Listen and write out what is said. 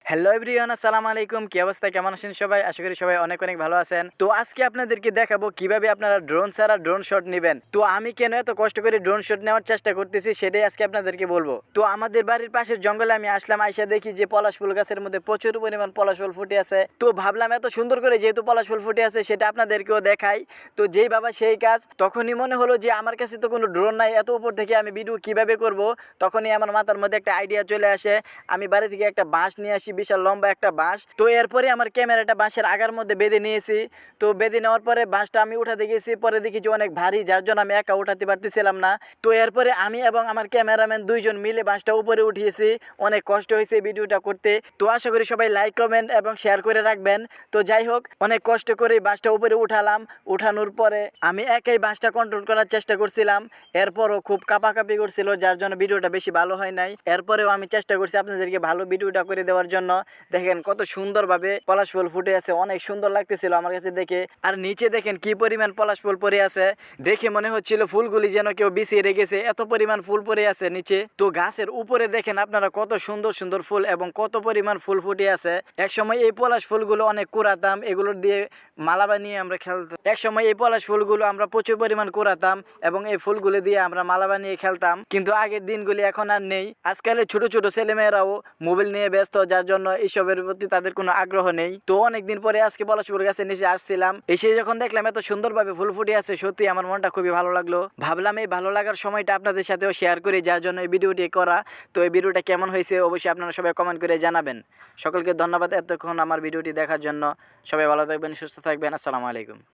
Hello everyone, আসসালামু আলাইকুম। কি অবস্থা, কেমন আছেন সবাই? আশা করি সবাই অনেক অনেক ভালো আছেন। তো আজকে আপনাদেরকে দেখাবো কিভাবে আপনারা ড্রোন ছাড়া ড্রোন শট নেবেন। তো আমি কেন এত কষ্ট করে ড্রোন শট নেওয়ার চেষ্টা করতেছি সেটাই আজকে আপনাদেরকে বলবো। তো আমাদের বাড়ির পাশের জঙ্গলে আমি আসলাম, আইসা দেখি যে পলাশ ফুল গাছের মধ্যে প্রচুর পরিমাণ পলাশ ফুল ফুটে আছে। তো ভাবলাম এত সুন্দর করে যেহেতু পলাশ ফুল ফুটে আছে সেটা আপনাদেরকেও দেখাই। তো যেই বাবা সেই কাজ, তখনই মনে হলো যে আমার কাছে তো কোনো ড্রোন নাই, এত উপর থেকে আমি ভিডিও কিভাবে করব। তখনই আমার মাথার মধ্যে একটা আইডিয়া চলে আসে। আমি বাড়ি থেকে একটা বাঁশ নিয়ে আসি, বিশাল লম্বা একটা বাঁশ। তো এরপরে আমার ক্যামেরাটা বাঁশের আগার মধ্যে বেঁধে নিয়েছি। তো বেঁধে নেওয়ার পরে বাঁশটা আমি উঠাতে গেছি, পরে দেখি যে অনেক ভারী, যার জন্য আমি একা উঠাতে পারতেছিলাম না। তো এরপরে আমি এবং আমার ক্যামেরাম্যান দুইজন মিলে বাঁশটা উপরে উঠিয়েছি। অনেক কষ্ট হয়েছে ভিডিওটা করতে। তো আশা করি সবাই লাইক, কমেন্ট এবং শেয়ার করে রাখবেন। তো যাই হোক, অনেক কষ্ট করে বাঁশটা উপরে উঠালাম। উঠানোর পরে আমি একাই বাঁশটা কন্ট্রোল করার চেষ্টা করছিলাম। এরপরও খুব কাঁপাকাঁপি করছিল, যার জন্য ভিডিওটা বেশি ভালো হয় নাই। এরপরেও আমি চেষ্টা করছি আপনাদেরকে ভালো ভিডিওটা করে দেওয়ার জন্য। দেখেন কত সুন্দরভাবে পলাশ ফুল ফুটে আছে, অনেক সুন্দর লাগতেছিল আমার কাছে দেখে। আর নিচে দেখেন কি পরিমাণ পলাশ ফুল পড়ে আছে, দেখে মনে হচ্ছিল ফুলগুলি যেন কেউ বিছিয়ে রেখেছে, এত পরিমাণ ফুল পড়ে আছে নিচে। তো গাছের উপরে দেখেন আপনারা কত সুন্দর সুন্দর ফুল এবং কত পরিমাণ ফুল ফুটে আছে। একসময় এই পলাশ ফুলগুলো অনেক কুড়াতাম, এগুলো দিয়ে মালা বানিয়ে আমরা খেলতাম। একসময় এই পলাশ ফুলগুলো আমরা প্রচুর পরিমাণ কুড়াতাম এবং এই ফুলগুলো দিয়ে আমরা মালা বানিয়ে খেলতাম। কিন্তু আগের দিনগুলি এখন আর নেই। আজকালের ছোট ছোট ছেলেমেয়েরাও মোবাইল নিয়ে ব্যস্ত, যার জন্য এইসবের প্রতি তাদের কোনো আগ্রহ নেই। তো অনেকদিন পরে আজকে পলাশপুর গাছের নিচে আসছিলাম, এসে যখন দেখলাম এত সুন্দরভাবে ফুল ফুটে আছে, সত্যি আমার মনটা খুবই ভালো লাগলো। ভাবলাম এই ভালো লাগার সময়টা আপনাদের সাথেও শেয়ার করি, যার জন্য এই ভিডিওটি করা। তো এই ভিডিওটা কেমন হয়েছে অবশ্যই আপনারা সবাই কমেন্ট করে জানাবেন। সকলকে ধন্যবাদ এতক্ষণ আমার ভিডিওটি দেখার জন্য। সবাই ভালো থাকবেন, সুস্থ থাকবেন। আসসালামু আলাইকুম।